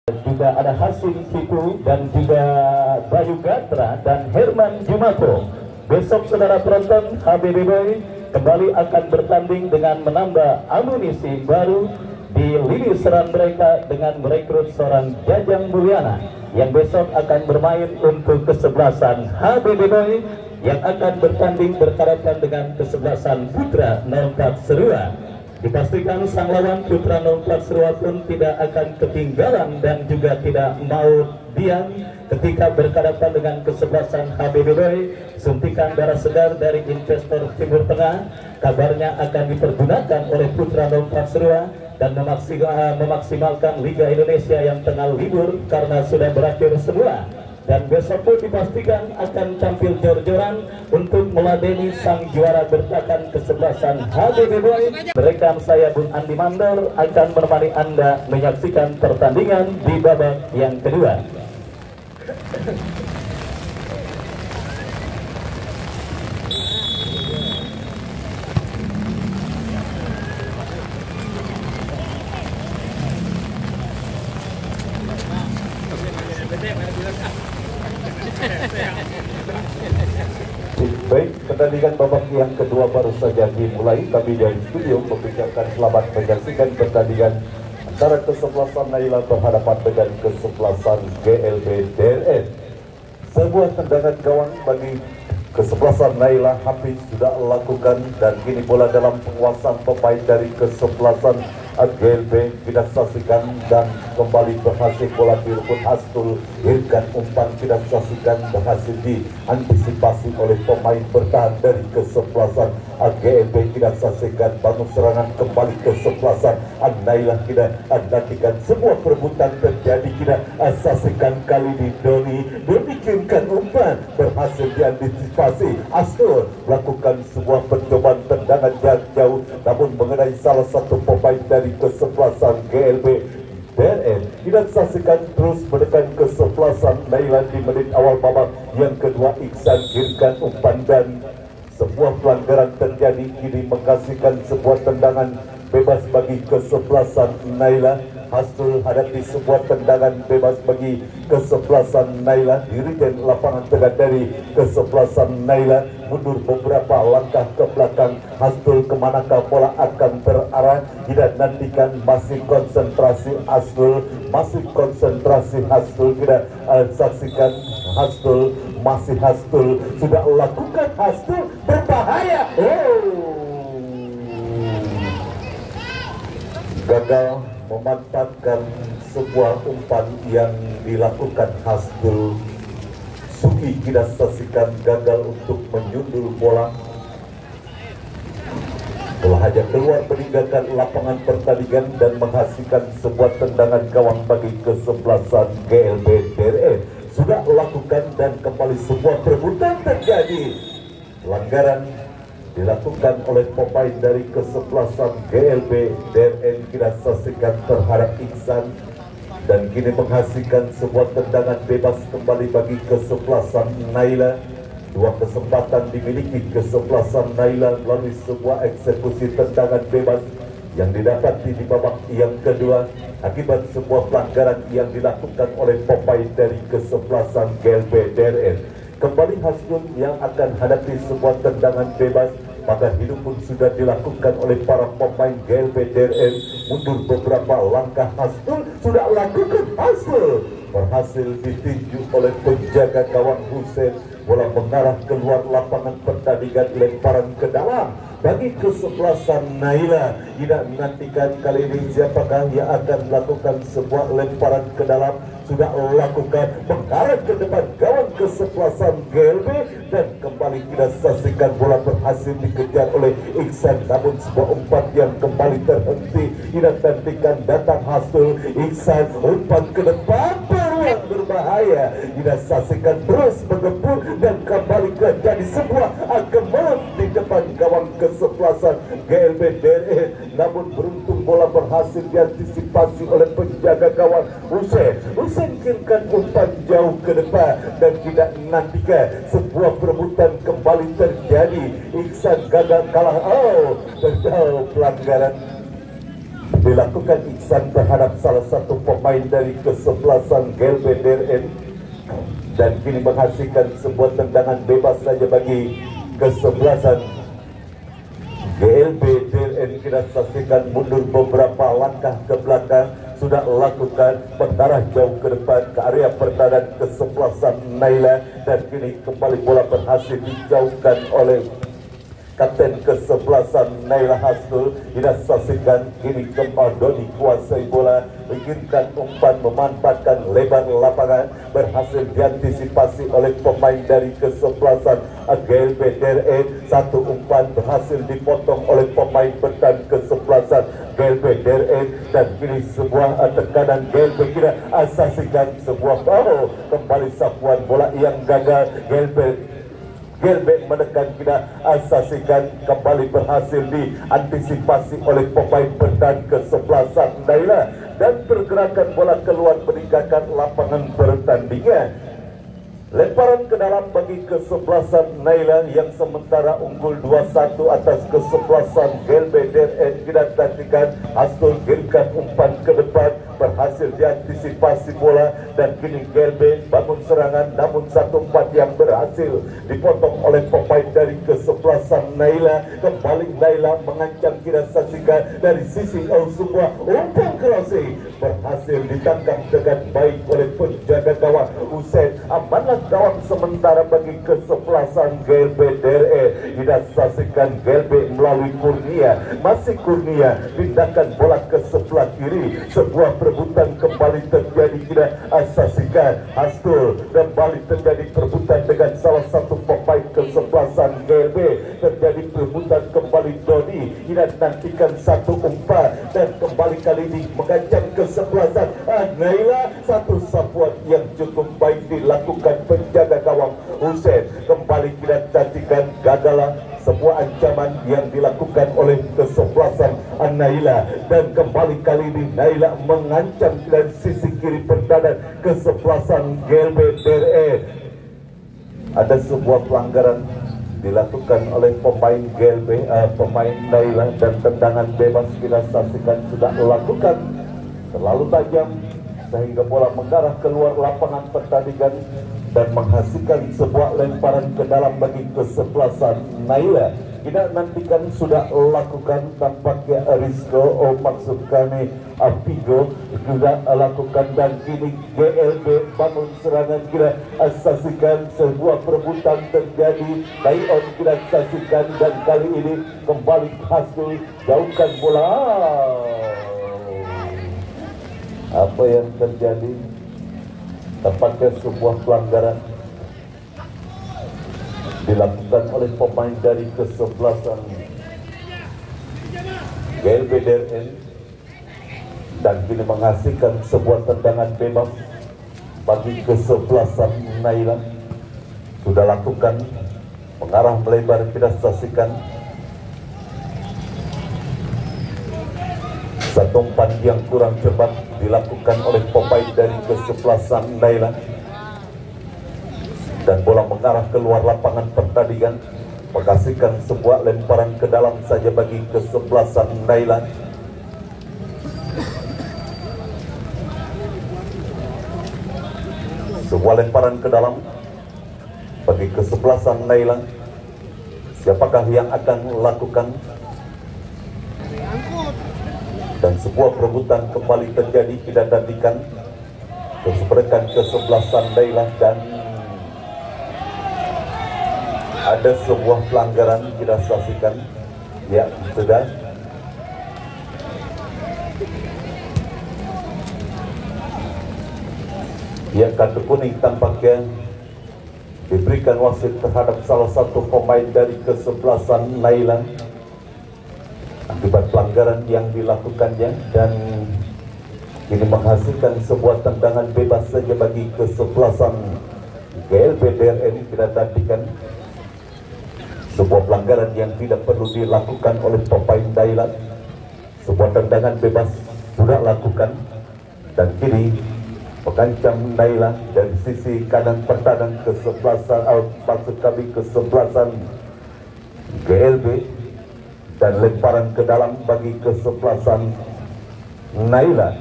Juga ada Hasim Situ dan juga Bayu Gatra dan Herman Jumato. Besok saudara penonton, HBB Boy kembali akan bertanding dengan menambah amunisi baru di lini serang mereka dengan merekrut seorang Jajang Mulyana yang besok akan bermain untuk kesebelasan HBB Boy yang akan bertanding berhadapan dengan kesebelasan Putra 04 Serua. Dipastikan sang lawan Putra 04 Serua pun tidak akan ketinggalan dan juga tidak mau diam ketika berhadapan dengan kesebelasan HBB Boy. Suntikan darah segar dari investor Timur Tengah kabarnya akan dipergunakan oleh Putra 04 Serua dan memaksimalkan Liga Indonesia yang tengah libur karena sudah berakhir semua. Dan besok pun dipastikan akan tampil jor-joran untuk meladeni sang juara bertahan kesebelasan HBB Boy. Rekan saya Bung Andi Mandor akan menemani Anda menyaksikan pertandingan di babak yang kedua. Baik, pertandingan babak yang kedua baru saja dimulai. Kami dari studio membicarakan selamat menyaksikan pertandingan antara kesebelasan Naila berhadapan dengan kesebelasan GLB DRN. Sebuah tendangan gawang bagi kesebelasan Naila Hafiz sudah lakukan dan kini bola dalam penguasaan pemain dari kesebelasan GLB tidak saksikan dan kembali berhasil bola di rumput Astul Irkan umpan tidak saksikan berhasil diantisipasi oleh pemain bertahan dari kesebelasan GLB tidak saksikan bangun serangan kembali kesebelasan Naila tidak nantikan semua perebutan terjadi tidak saksikan kali di Doni kirimkan umpan berhasil diantisipasi Astul melakukan sebuah percobaan tendangan jarak jauh namun mengenai salah satu pemain dari kesebelasan GLB DRN tidak saksikan terus menekan kesebelasan Naila di menit awal babak yang kedua. Iksan kirimkan umpan dan sebuah pelanggaran terjadi kini menghasilkan sebuah tendangan bebas bagi kesebelasan Naila. Hastul hadapi sebuah tendangan bebas bagi kesebelasan Naila. Dirijen lapangan tengah dari kesebelasan Naila mundur beberapa langkah ke belakang. Hastul kemanakah bola akan terarah tidak nantikan, masih konsentrasi Hastul, masih konsentrasi Hastul tidak saksikan Hastul, masih Hastul sudah lakukan Hastul berbahaya. Gagal memanfaatkan sebuah umpan yang dilakukan Hastul. Suki tidak saksikan gagal untuk menyundul bola. Bola hanya keluar meninggalkan lapangan pertandingan dan menghasilkan sebuah tendangan gawang bagi kesebelasan GLB DRN. Sudah lakukan dan kembali sebuah perebutan terjadi. Pelanggaran dilakukan oleh pemain dari kesebelasan GLB DRN tidak saksikan terhadap Iksan dan kini menghasilkan sebuah tendangan bebas kembali bagi kesebelasan Naila. Dua kesempatan dimiliki kesebelasan Naila melalui sebuah eksekusi tendangan bebas yang didapati di babak yang kedua akibat sebuah pelanggaran yang dilakukan oleh pemain dari kesebelasan GLB DRN. Kembali Hastul yang akan hadapi sebuah tendangan bebas. Maka hidup pun sudah dilakukan oleh para pemain GLB DRN. Mundur beberapa langkah Hastul sudah lakukan Hastul berhasil ditinju oleh penjaga gawang Hussein. Bola mengarah keluar lapangan pertandingan, lemparan ke dalam bagi kesebelasan Naila. Tidak menantikan kali ini siapakah yang akan melakukan sebuah lemparan ke dalam. Sudah lakukan mengarah ke depan gawang kesebelasan GLB dan kembali tidak saksikan bola berhasil dikejar oleh Iksan namun sebuah umpan yang kembali terhenti. Tidak nantikan datang Hastul. Iksan umpan ke depan peluang berbahaya tidak saksikan terus menggempur dan kembali jadi sebuah gemelan di depan gawang kesebelasan GLB DRN namun beruntung bola berhasil diantisipasi oleh penjaga gawang Hussein. Kirimkan umpan jauh ke depan dan tidak nantikan sebuah perebutan kembali terjadi. Iksan gagal kalah. Pelanggaran dilakukan iksan terhadap salah satu pemain dari kesebelasan GLB DRN dan kini menghasilkan sebuah tendangan bebas saja bagi kesebelasan GLB DRN. Kita saksikan mundur beberapa langkah ke belakang, sudah lakukan mengarah jauh ke depan ke area pertahanan kesebelasan Naila, dan kini kembali bola berhasil dijauhkan oleh kapten kesebelasan Naila Hasnul. Kita saksikan kini kembali Doni kuasai bola, mengirimkan umpan, memanfaatkan lebar lapangan, berhasil diantisipasi oleh pemain dari kesebelasan GLB DRN. Satu umpan berhasil dipotong oleh pemain bertahan kesebelasan GLB DRN, dan kini sebuah tekanan GLB kita saksikan sebuah kembali sapuan bola yang gagal. GLB menekan, kita saksikan kembali berhasil diantisipasi oleh pemain bertahan kesebelasan Naila, dan pergerakan bola keluar meninggalkan lapangan pertandingan. Lemparan ke dalam bagi kesebelasan Naila yang sementara unggul 2-1 atas kesebelasan GLB DRN. Kita nantikan Hasnul kirimkan umpan ke depan, berhasil diantisipasi bola, dan kini GLB bangun serangan, namun satu umpan yang berhasil dipotong oleh pemain dari kesebelasan Naila. Kembali Naila mengancam, kita saksikan dari sisi sebuah umpan crossing berhasil ditangkap dengan baik oleh penjaga gawang Usain. Amanah gawang sementara bagi kesebelasan GLB DRN. Kita saksikan GLB melalui Kurnia, masih Kurnia pindahkan bola ke sebelah kiri, sebuah perebutan kembali terjadi. Kita saksikan Hasnul kembali terjadi perebutan dengan salah satu pemain kesebelasan GLB, terjadi perebutan kembali Doni. Kita nantikan satu umpan, dan kembali kali ini mengancam kesebelasan Naila. Satu sapuan yang cukup baik dilakukan penjaga gawang Hussein. Kembali kita nantikan gagalah semua ancaman yang dilakukan oleh kesebelasan Naila, dan kembali kali ini Naila mengancam dari sisi kiri pertahanan kesebelasan GLB DRN. Ada sebuah pelanggaran dilakukan oleh pemain GLB, pemain Naila, dan tendangan bebas kita saksikan sudah dilakukan terlalu tajam sehingga bola mengarah keluar lapangan pertandingan dan menghasilkan sebuah lemparan ke dalam bagi kesebelasan Naila. Kita nantikan sudah lakukan tampaknya Rizko, maksud kami Apigo juga lakukan, dan kini GLB bangun serangan. Kita saksikan sebuah perebutan terjadi, Lion kita saksikan, dan kali ini kembali Hasnul jauhkan bola. Apa yang terjadi? Tampaknya sebuah pelanggaran dilakukan oleh pemain dari kesebelasan GLB DRN, dan kini menghasilkan sebuah tendangan bebas bagi kesebelasan Naila. Sudah lakukan mengarah melebar, kita saksikan satu umpan yang kurang cepat dilakukan oleh pemain dari kesebelasan Naila, dan bola mengarah keluar lapangan pertandingan, menghasilkan sebuah lemparan ke dalam saja bagi kesebelasan Naila. Sebuah lemparan ke dalam bagi kesebelasan Naila. Siapakah yang akan melakukan? Dan sebuah perebutan kembali terjadi. Kita nantikan kesepelekan kesebelasan Naila, dan ada sebuah pelanggaran. Kita saksikan, ya sudah. Ya, kartu kuning tampaknya diberikan wasit terhadap salah satu pemain dari kesebelasan Naila akibat pelanggaran yang dilakukannya, dan ini menghasilkan sebuah tendangan bebas saja bagi kesebelasan GLB DRN. Kita nantikan sebuah pelanggaran yang tidak perlu dilakukan oleh pemain Naila. Sebuah tendangan bebas sudah lakukan, dan kini mengancam Naila dari sisi kanan pertahanan kesebelasan, maksud kami kesebelasan GLB, dan lemparan ke dalam bagi kesebelasan Naila.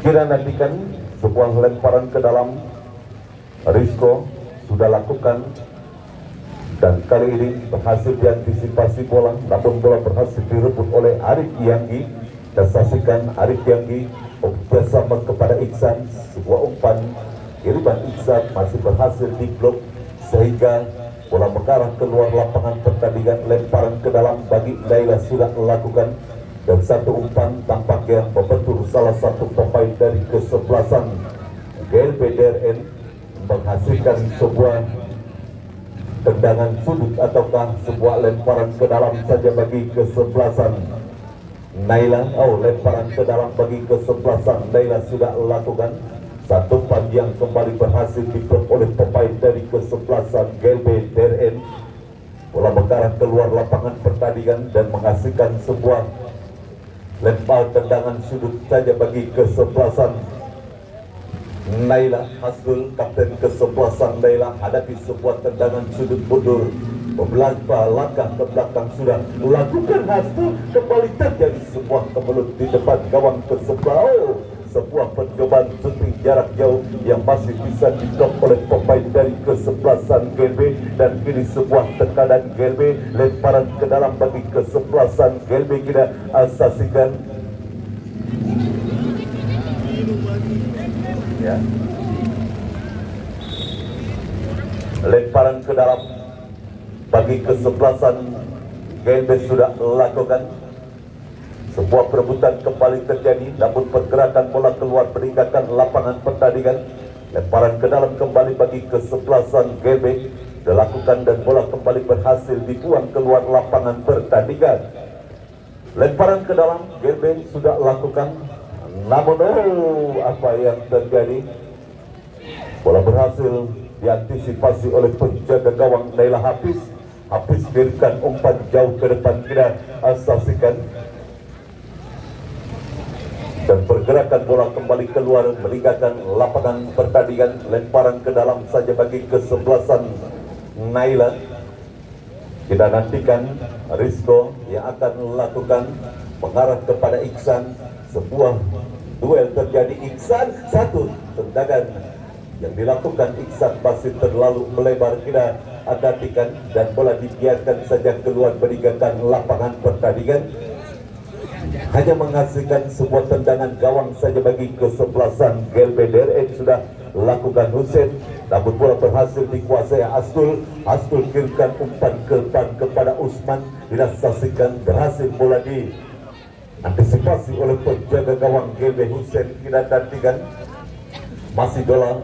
Kita nantikan sebuah lemparan ke dalam. Rizko sudah lakukan dan kali ini berhasil diantisipasi bola, namun bola berhasil direbut oleh Arif Yanggi. Dan saksikan Arif Yanggi bersama kepada Iksan, sebuah umpan kiriman Iksan masih berhasil diblok sehingga bola mengarah keluar lapangan pertandingan. Lemparan ke dalam bagi Naila sudah melakukan, dan satu umpan tampaknya membentur salah satu pemain dari kesebelasan GLB DRN menghasilkan sebuah tendangan sudut ataukah sebuah lemparan ke dalam saja bagi kesebelasan Naila. Lemparan ke dalam bagi kesebelasan Naila sudah lakukan. Satu umpan yang kembali berhasil diblok oleh pemain dari kesebelasan GLB DRN. Bola mengarah keluar lapangan pertandingan dan menghasilkan sebuah lempar tendangan sudut saja bagi kesebelasan Naila. Hasdul, kapten kesebelasan Naila, hadapi sebuah tendangan sudut mundur. Beberapa langkah ke belakang sudah melakukan. Hasdul, kembali terjadi sebuah kemelut di depan gawang kesebelah. Sebuah percobaan shooting jarak jauh yang masih bisa diblok oleh pemain dari kesebelasan GLB, dan kini sebuah tekanan GLB, lemparan ke dalam bagi kesebelasan GLB. Kita saksikan ya. Lemparan ke dalam bagi kesebelasan GLB sudah lakukan. Sebuah perebutan kembali terjadi, namun pergerakan bola keluar meninggalkan lapangan pertandingan. Lemparan ke dalam kembali bagi kesebelasan GLB dilakukan dan bola kembali berhasil dibuang keluar lapangan pertandingan. Lemparan ke dalam GLB sudah lakukan, namun apa yang terjadi? Bola berhasil diantisipasi oleh penjaga gawang Naila Hafiz. Hafiz berikan umpan jauh ke depan. Kita saksikan, dan pergerakan bola kembali keluar meninggalkan lapangan pertandingan. Lemparan ke dalam saja bagi kesebelasan Naila. Kita nantikan Rizko yang akan melakukan mengarah kepada Iksan. Sebuah duel terjadi. Iksan, satu tendangan yang dilakukan Iksan masih terlalu melebar. Kita nantikan dan bola dibiarkan saja keluar meninggalkan lapangan pertandingan. Hanya menghasilkan sebuah tendangan gawang saja bagi kesebelasan GLB DRN sudah lakukan Husein, namun bola berhasil dikuasai Astul. Astul kirimkan umpan ke depan kepada Usman. Disaksikan berhasil bola diantisipasi oleh penjaga gawang GLB Husein. Kita nantikan masih bola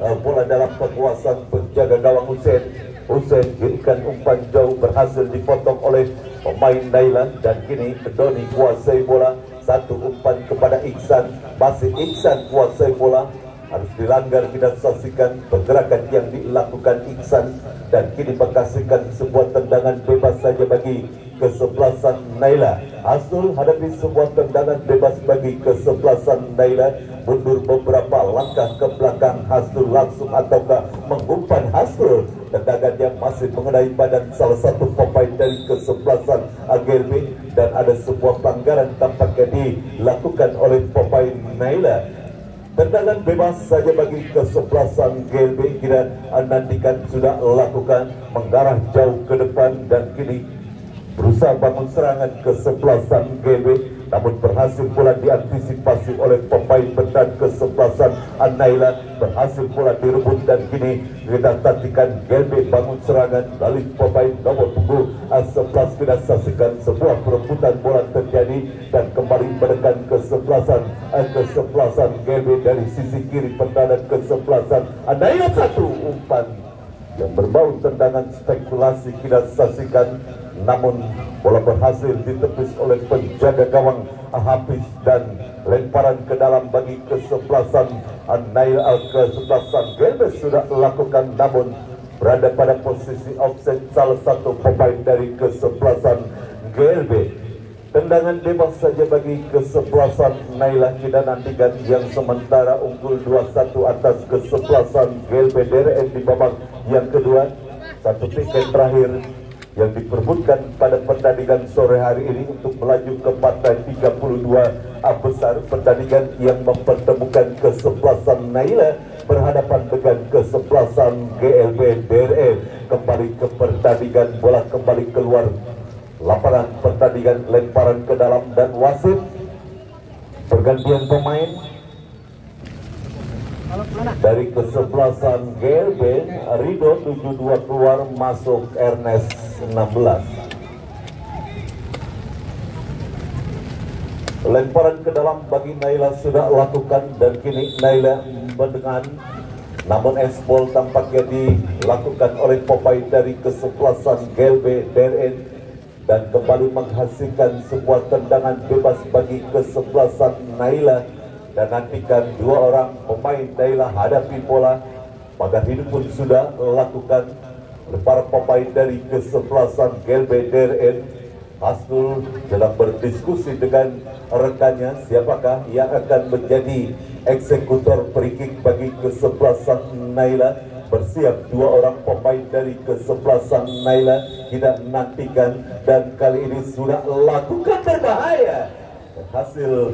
dalam penguasaan penjaga gawang Husein. Husein kirimkan umpan jauh, berhasil dipotong oleh pemain Naila, dan kini Doni kuasai bola. Satu umpan kepada Iksan, masih Iksan kuasai bola, harus dilanggar. Kita saksikan pergerakan yang dilakukan Iksan, dan kini menghasilkan sebuah tendangan bebas saja bagi kesebelasan Naila. Hasdul hadapi sebuah tendangan bebas bagi kesebelasan Naila. Mundur beberapa langkah ke belakang Hasdul langsung ataukah mengumpan Hasdul. Tendangannya masih mengenai badan salah satu pemain dari kesebelasan GLB, dan ada sebuah pelanggaran tampaknya dilakukan oleh pemain Naila. Tendangan bebas saja bagi kesebelasan GLB. Kita nantikan sudah lakukan mengarah jauh ke depan, dan kini berusaha bangun serangan kesebelasan GLB, namun berhasil pula diantisipasi oleh pemain bertahan kesebelasan Naila. Berhasil pula direbut, dan kini kita nantikan GLB bangun serangan dari pemain nomor punggung 11. Kita saksikan sebuah perebutan bola terjadi dan kembali menekan kesebelasan GLB dari sisi kiri pertahanan kesebelasan Naila. Satu umpan yang berbau tendangan spekulasi kita saksikan, namun bola berhasil ditepis oleh penjaga gawang Hafiz, dan lemparan ke dalam bagi kesebelasan Naila. Kesebelasan GLB sudah melakukan, namun berada pada posisi offset salah satu pemain dari kesebelasan GLB. Tendangan bebas saja bagi kesebelasan Naila. Kita nantikan yang sementara unggul 2-1 atas kesebelasan GLB DRN di babak yang kedua. Satu tiket terakhir yang diperbutkan pada pertandingan sore hari ini untuk melaju ke partai 32 besar pertandingan yang mempertemukan kesebelasan Naila berhadapan dengan kesebelasan GLB DRE. Kembali ke pertandingan, bola kembali keluar lapangan pertandingan, lemparan ke dalam dan wasit pergantian pemain dari kesebelasan GLB. Rido 72 keluar, masuk Ernest 16. Lemparan ke dalam bagi Naila sudah lakukan dan kini Naila mendengar, namun eskol tampaknya dilakukan oleh pemain dari kesebelasan GLB DRN dan kembali menghasilkan sebuah tendangan bebas bagi kesebelasan Naila. Dan nantikan dua orang pemain Naila hadapi bola. Pagar hidup pun sudah lakukan para pemain dari kesebelasan GLB DRN. Hasnul sedang berdiskusi dengan rekannya siapakah yang akan menjadi eksekutor free kick bagi kesebelasan Naila. Bersiap dua orang pemain dari kesebelasan Naila, tidak nantikan dan kali ini sudah lakukan berbahaya. Hasil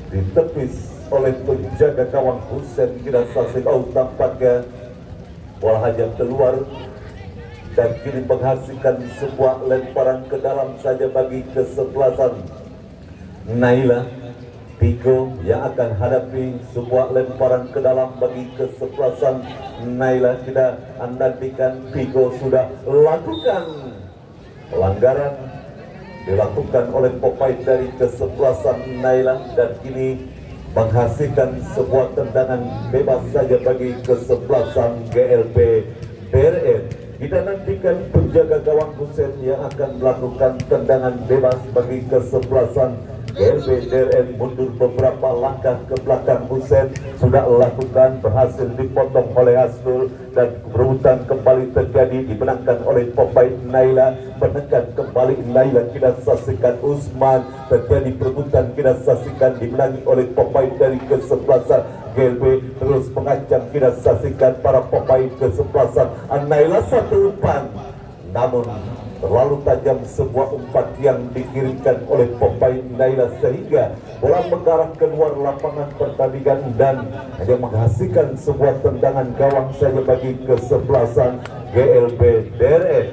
ditepis oleh penjaga gawang Husen, tidak saksikan tampaknya bola hanya keluar dan kini menghasilkan sebuah lemparan ke dalam saja bagi kesebelasan Naila. Pigo yang akan hadapi sebuah lemparan ke dalam bagi kesebelasan Naila. Kita nantikan, Pigo sudah lakukan pelanggaran dilakukan oleh pemain dari kesebelasan Naila dan kini menghasilkan sebuah tendangan bebas saja bagi kesebelasan GLB DRN. Kita nantikan penjaga gawang Husen yang akan melakukan tendangan bebas bagi kesebelasan GLB DRN. Mundur beberapa langkah ke belakang, Husen sudah lakukan, berhasil dipotong oleh Hasnul dan perebutan kembali terjadi, dimenangkan oleh pemain Naila. Menekan kembali Naila, kita saksikan Usman, terjadi perebutan, kita saksikan dimenangi oleh pemain dari kesebelasan GLB. Terus mengancam, kita saksikan para pemain kesebelasan Naila satu umpan, namun terlalu tajam sebuah umpan yang dikirimkan oleh pemain Naila sehingga bola mengarah keluar lapangan pertandingan dan hanya menghasilkan sebuah tendangan gawang saja bagi kesebelasan GLB DRN.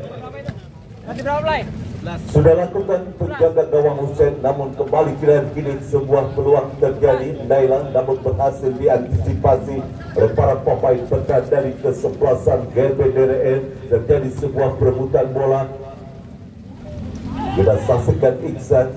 Sudah lakukan penjaga gawang Husen, namun kembali kini sebuah peluang terjadi. Naila namun berhasil diantisipasi oleh para pemain berkat dari kesebelasan GLB DRN. Terjadi sebuah perebutan bola. Kita saksikan Iksan,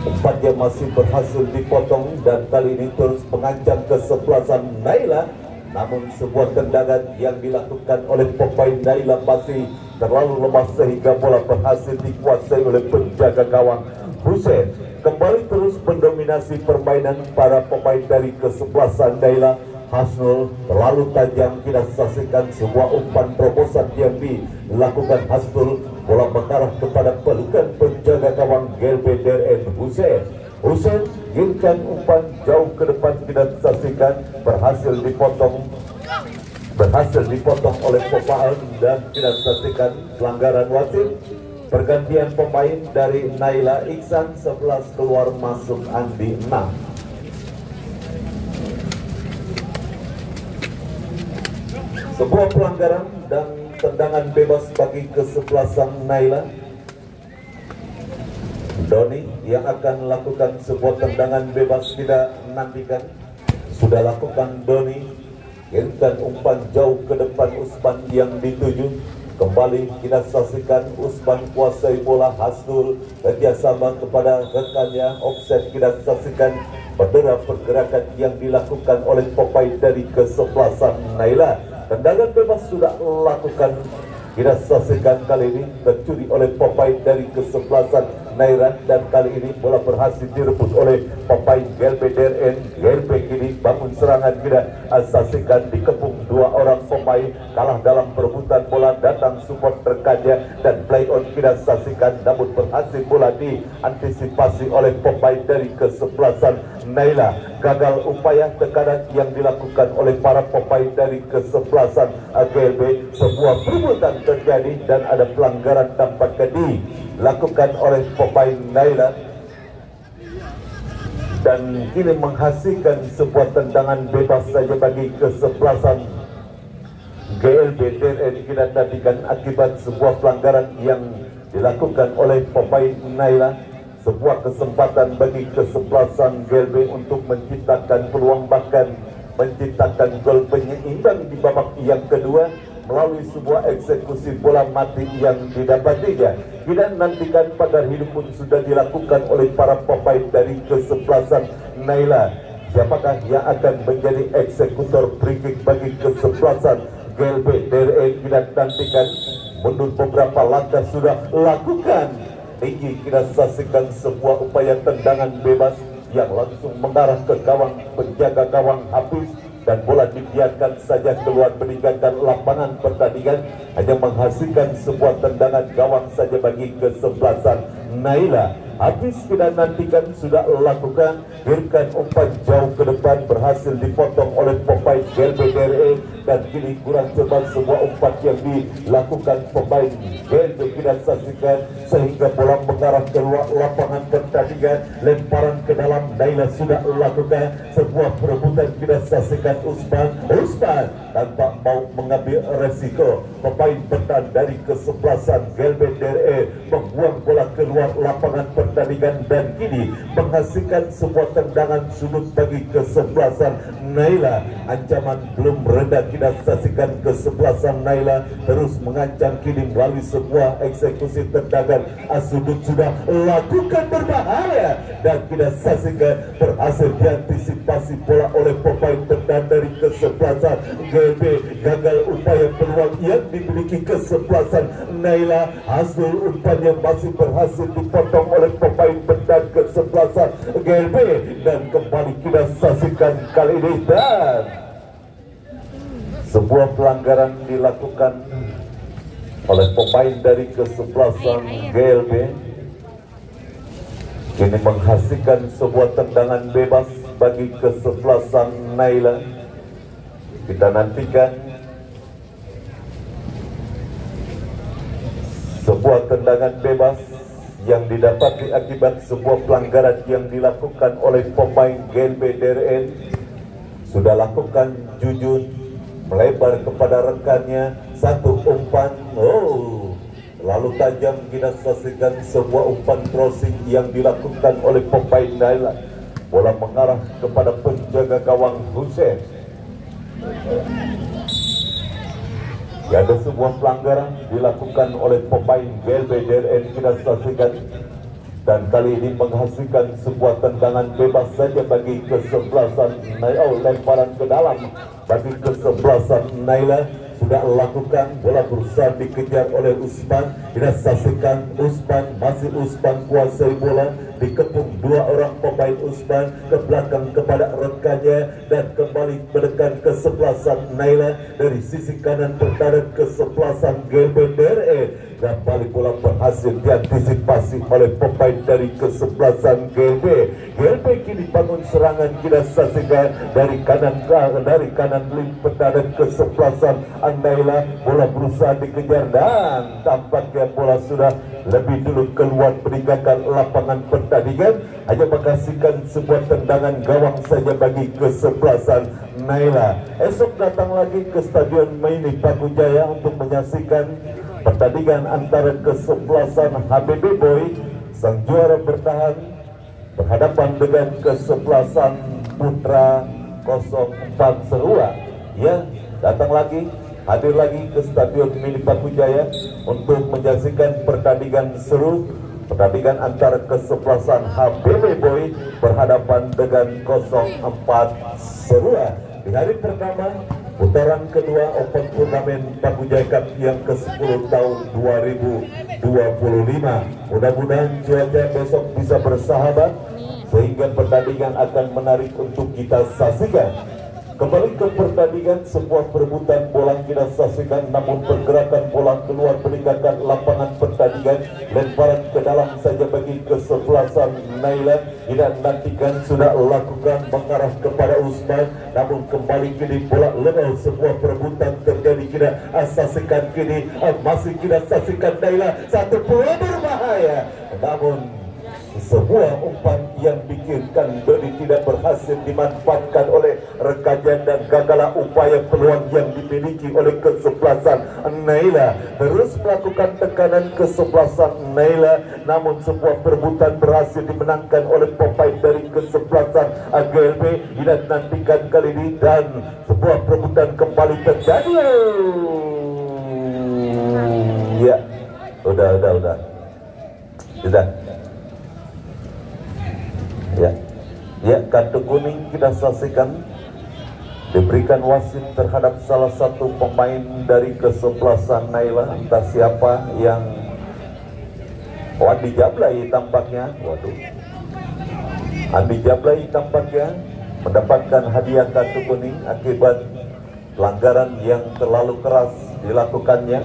umpannya masih berhasil dipotong dan kali ini terus mengancam kesebelasan Naila. Namun sebuah tendangan yang dilakukan oleh pemain Naila masih terlalu lemah sehingga bola berhasil dikuasai oleh penjaga gawang Husen. Kembali terus mendominasi permainan para pemain dari kesebelasan Naila. Hasnul terlalu tajam, kita saksikan sebuah umpan terobosan yang dilakukan Hasnul. Bola mengarah kepada pelukan penjaga gawang GLB DRN Husen. Husen giringkan umpan jauh ke depan, kita saksikan berhasil dipotong oleh pemain dan kita saksikan pelanggaran wasit. Pergantian pemain dari Naila, Iksan 11 keluar, masuk Andi 6. Sebuah pelanggaran dan tendangan bebas bagi kesebelasan Naila. Doni yang akan melakukan sebuah tendangan bebas, tidak nantikan. Sudah lakukan Doni, kirimkan umpan jauh ke depan, Usman yang dituju. Kembali kita saksikan Usman kuasai bola. Hasnul kerjasama kepada rekannya, offset, kita saksikan bendera pergerakan yang dilakukan oleh pemain dari kesebelasan Naila. Tendangan bebas sudah lakukan, kita saksikan kali ini tercuri oleh pemain dari kesebelasan Naila dan kali ini bola berhasil direbut oleh pemain GLB DRN. GLB kini bangun serangan, kita saksikan dikepung dua orang pemain, kalah dalam perebutan bola, datang support rekannya dan play on, kita saksikan namun berhasil bola diantisipasi oleh pemain dari kesebelasan Naila. Gagal upaya tekanan yang dilakukan oleh para pemain dari kesebelasan GLB. Sebuah perebutan terjadi dan ada pelanggaran tampaknya dilakukan oleh pemain Naila. dan kini menghasilkan sebuah tendangan bebas saja bagi kesebelasan GLB DRN. Kita tadikan akibat sebuah pelanggaran yang dilakukan oleh pemain Naila. Sebuah kesempatan bagi kesebelasan GLB untuk menciptakan peluang, bahkan menciptakan gol penyeimbang di babak yang kedua melalui sebuah eksekusi bola mati yang didapatinya. Kita nantikan pagar hidup pun sudah dilakukan oleh para pemain dari kesebelasan Naila. Siapakah yang akan menjadi eksekutor free kick bagi kesebelasan GLB DRN? Kita nantikan. Mundur beberapa langkah sudah lakukan. Ini kita saksikan sebuah upaya tendangan bebas yang langsung mengarah ke gawang penjaga gawang Hafiz, dan bola dibiarkan saja keluar meninggalkan lapangan pertandingan, hanya menghasilkan sebuah tendangan gawang saja bagi kesebelasan Naila. Habis kita nantikan sudah lakukan gerakan umpan jauh ke depan, berhasil dipotong oleh pemain GLB DRN, dan kini kurang cepat sebuah umpan yang dilakukan pemain GLB kita saksikan sehingga bola mengarah keluar lapangan pertandingan. Lemparan ke dalam Naila sudah lakukan sebuah perebutan, kita saksikan Usman tanpa mau mengambil resiko. Pemain bertahan dari kesebelasan GLB DRN membuang bola keluar lapangan pertandingan dan kini menghasilkan sebuah tendangan sudut bagi kesebelasan Naila. Ancaman belum reda, kita saksikan kesebelasan Naila terus mengancam kini melalui sebuah eksekusi tendangan sudut sudah lakukan berbahaya, dan kita saksikan berhasil diantisipasi bola oleh pemain bertahan dari kesebelasan GLB. Gagal upaya peluang yang dimiliki kesebelasan Naila. Hasil umpan yang masih berhasil dipotong oleh pemain bertahan kesebelasan GLB, dan kembali kita saksikan kali ini, dan sebuah pelanggaran dilakukan oleh pemain dari kesebelasan GLB. Ini menghasilkan sebuah tendangan bebas bagi kesebelasan Naila. Kita nantikan sebuah tendangan bebas yang didapati akibat sebuah pelanggaran yang dilakukan oleh pemain GLB DRN. Sudah lakukan jujur melebar kepada rekannya, satu umpan, lalu tajam kita saksikan sebuah umpan crossing yang dilakukan oleh pemain Naila. Bola mengarah kepada penjaga gawang Hussein. Ada sebuah pelanggaran dilakukan oleh pemain GLB DRN, kita saksikan, dan kali ini menghasilkan sebuah tendangan bebas saja bagi kesebelasan Naila. Lemparan ke dalam bagi kesebelasan Naila sudah lakukan, bola berusaha dikejar oleh Usman. Kita saksikan Usman kuasai bola, dikepung dua orang pemain Usman ke belakang kepada rekannya, dan kembali menekan kesebelasan Naila dari sisi kanan pertahanan kesebelasan GLB DRN. Kembali bola berhasil diantisipasi oleh pemain dari kesebelasan GLB. GLB kini bangun serangan, kita saksikan dari kanan link pertahanan kesebelasan Naila. Bola berusaha dikejar dan tampaknya bola sudah lebih dulu keluar meninggalkan lapangan pertandingan, hanya menghasilkan sebuah tendangan gawang saja bagi kesebelasan Naila. Esok datang lagi ke Stadion Maini Paku Jaya untuk menyaksikan pertandingan antara kesebelasan HBB Boy, sang juara bertahan, berhadapan dengan kesebelasan Putra 04 Serua. Ya, datang lagi, hadir lagi ke Stadion Mini Paku Jaya untuk menyaksikan pertandingan seru, pertandingan antara kesebelasan HBB Boy berhadapan dengan 04 Serua. Di hari pertama putaran kedua Open Turnamen Paku Jaya Cup yang ke-10 tahun 2025. Mudah-mudahan cuaca besok bisa bersahabat sehingga pertandingan akan menarik untuk kita saksikan. Kembali ke pertandingan, sebuah perebutan bola kita saksikan, namun pergerakan bola keluar meninggalkan lapangan pertandingan. Lemparan ke dalam saja bagi kesebelasan Naila. Kita nantikan sudah lakukan mengarah kepada Usman, namun kembali kini bola level. Sebuah perebutan terjadi, kita saksikan kini, masih kita saksikan Naila, satu bola berbahaya, namun sebuah umpan yang dikirimkan Dodi tidak berhasil dimanfaatkan oleh rekannya dan gagal upaya peluang yang dimiliki oleh kesebelasan Naila. Terus melakukan tekanan kesebelasan Naila, namun sebuah perebutan berhasil dimenangkan oleh pemain dari kesebelasan GLB. Dinantikan kali ini dan sebuah perebutan kembali terjadi. Ya, udah. Ya, kartu kuning kita saksikan diberikan wasit terhadap salah satu pemain dari kesebelasan Naila, entah siapa yang Andi Jablay tampaknya. Waduh, Andi Jablay tampaknya mendapatkan hadiah kartu kuning akibat pelanggaran yang terlalu keras dilakukannya.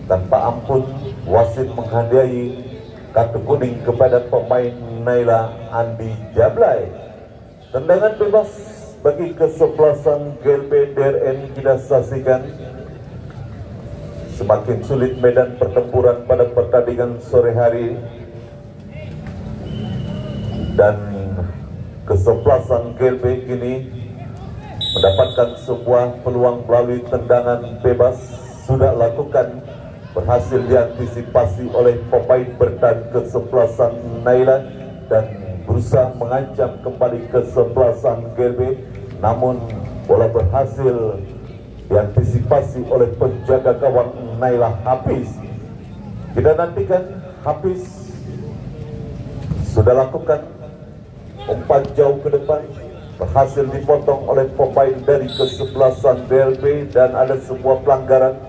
Tanpa ampun wasit menghadiahi kartu kuning kepada pemain Naila, Andi Jablay. Tendangan bebas bagi kesebelasan GLB DRN kita saksikan. Semakin sulit medan pertempuran pada pertandingan sore hari, dan kesebelasan GLB kini mendapatkan sebuah peluang melalui tendangan bebas. Sudah lakukan, berhasil diantisipasi oleh pemain bertahan kesebelasan Naila dan berusaha mengancam kembali kesebelasan GLB, namun bola berhasil diantisipasi oleh penjaga gawang Naila, Hafiz. Kita nantikan Hafiz sudah lakukan umpan jauh ke depan, berhasil dipotong oleh pemain dari kesebelasan DLB dan ada sebuah pelanggaran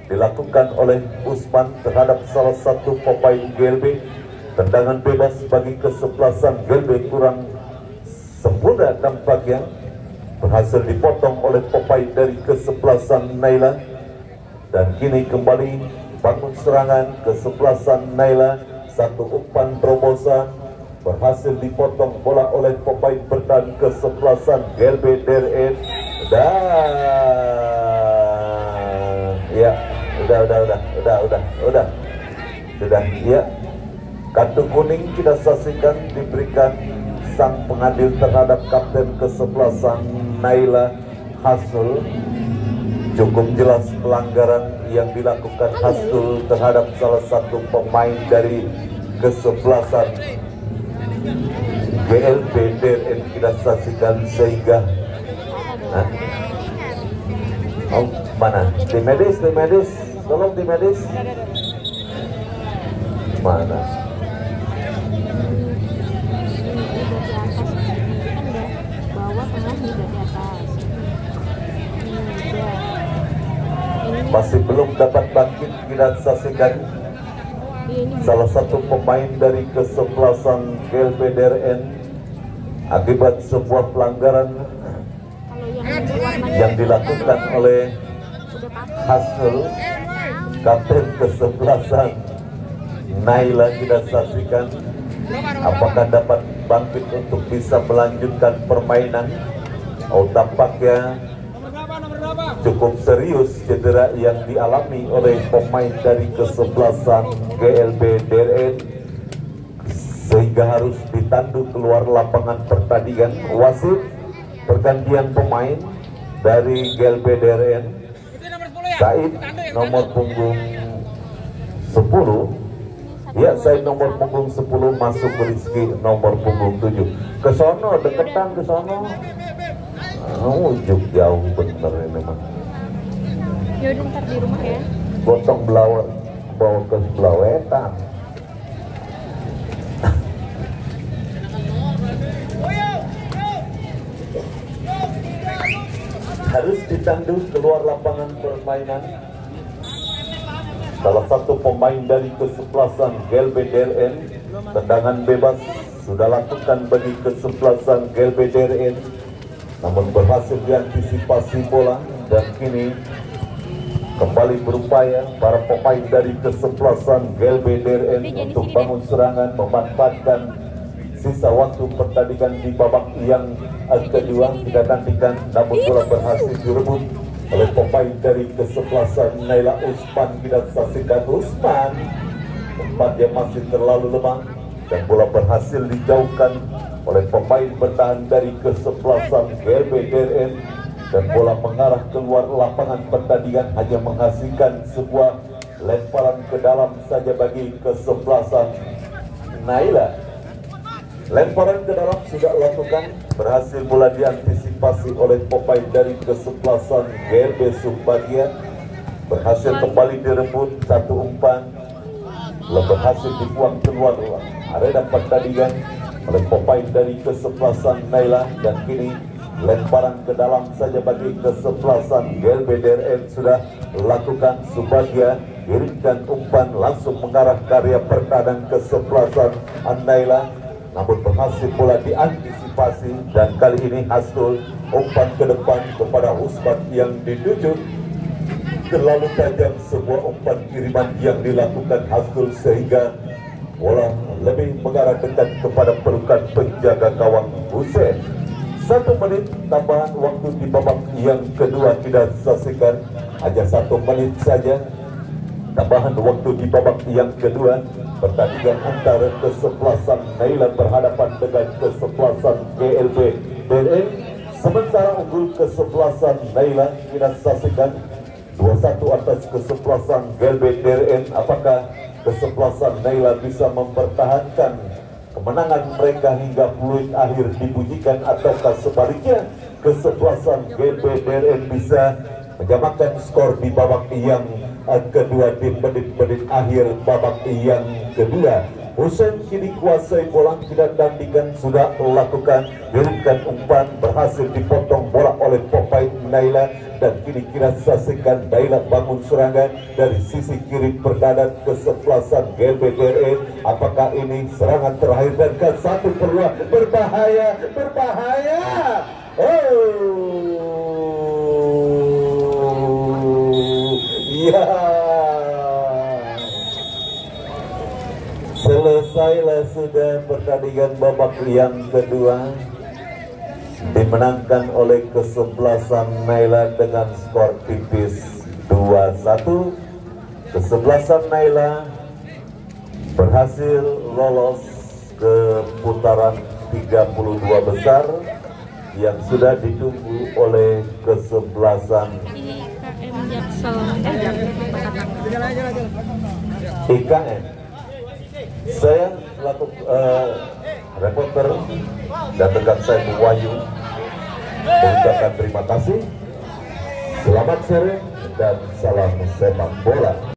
dilakukan oleh Usman terhadap salah satu pemain GLB. Tendangan bebas bagi kesebelasan GLB kurang sempurna tampaknya, berhasil dipotong oleh pemain dari kesebelasan Naila, dan kini kembali bangun serangan kesebelasan Naila. Satu umpan terobosan berhasil dipotong bola oleh pemain bertahan kesebelasan GLB DRN dan ya sudah ya, kartu kuning kita saksikan diberikan sang pengadil terhadap kapten kesebelasan Naila, Hasul. Cukup jelas pelanggaran yang dilakukan Hasul terhadap salah satu pemain dari kesebelasan GLB DRN kita saksikan sehingga mana tim medis, tolong tim medis mana? Masih belum dapat bangkit. Kita saksikan salah satu pemain dari kesebelasan GLB DRN akibat sebuah pelanggaran yang dilakukan oleh Hasul, kapten kesebelasan Naila. Kita saksikan apakah dapat bangkit untuk bisa melanjutkan permainan. Tampaknya cukup serius cedera yang dialami oleh pemain dari kesebelasan GLB DRN sehingga harus ditandu keluar lapangan pertandingan. Wasit pergantian pemain dari GLB DRN, Said nomor punggung 10. Ya, Said nomor punggung 10 masuk Rizky nomor punggung 7. Ke sono, deketan ke sono. Ujuk jauh bener ini mah. Yaudah ntar di rumah ya. Gotong bawa ke Belawetan. Harus ditandu keluar lapangan permainan. Salah satu pemain dari kesebelasan GLB DRN, tendangan bebas sudah lakukan bagi kesebelasan GLB DRN, namun berhasil diantisipasi bola dan kini kembali berupaya para pemain dari kesebelasan GLB DRN untuk bangun serangan memanfaatkan sisa waktu pertandingan di babak yang kedua. Kita nantikan, namun bola berhasil direbut oleh pemain dari kesebelasan Naila, Usman. Kita saksikan Usman, tempatnya masih terlalu lemah dan bola berhasil dijauhkan oleh pemain bertahan dari kesebelasan GLB DRN, dan bola mengarah keluar lapangan pertandingan, hanya menghasilkan sebuah lemparan ke dalam saja bagi kesebelasan Naila. Lemparan ke dalam sudah lakukan, berhasil bola diantisipasi oleh pemain dari kesebelasan GLB Subbagian, berhasil kembali direbut satu umpan, berhasil dibuang keluar arena pertandingan oleh pemain dari kesebelasan Naila, dan kini lemparan ke dalam saja bagi kesebelasan GLB DRN sudah lakukan. Subbagia kirimkan umpan langsung mengarah karya pertahanan kesebelasan Naila, namun berhasil pula diantisipasi, dan kali ini Hastul umpan ke depan kepada Usman yang dituju. Terlalu tajam sebuah umpan kiriman yang dilakukan Hastul sehingga bola lebih mengarah dekat kepada pelukan penjaga gawang Hussein. 1 menit tambahan waktu di babak yang kedua kita saksikan, hanya 1 menit saja tambahan waktu di babak yang kedua. Pertandingan antara kesebelasan Naila berhadapan dengan kesebelasan GLB DRN. Sementara unggul kesebelasan Naila kita saksikan 2-1 atas kesebelasan GLB DRN. Apakah kesebelasan Naila bisa mempertahankan kemenangan mereka hingga peluit akhir dibunyikan, ataukah sebaliknya kesebelasan GLB DRN bisa menyamakan skor di babak yang kedua di menit-menit akhir babak yang kedua. Hussein kini kuasai bola, tidak tandingan sudah melakukan, kirimkan umpan, berhasil dipotong bola oleh pemain Naila, dan kini kita saksikan Naila bangun serangan dari sisi kiri pertahanan kesebelasan GLB DRN. Apakah ini serangan terakhir, dan ke satu peluang berbahaya, berbahaya. Ya, selesailah sudah pertandingan babak yang kedua, dimenangkan oleh kesebelasan Naila dengan skor tipis 2-1. Kesebelasan Naila berhasil lolos ke putaran 32 besar yang sudah ditunggu oleh kesebelasan IKN. Saya selaku reporter dan rekan saya Bu Wahyu mengucapkan terima kasih. Selamat sore dan salam sepak bola.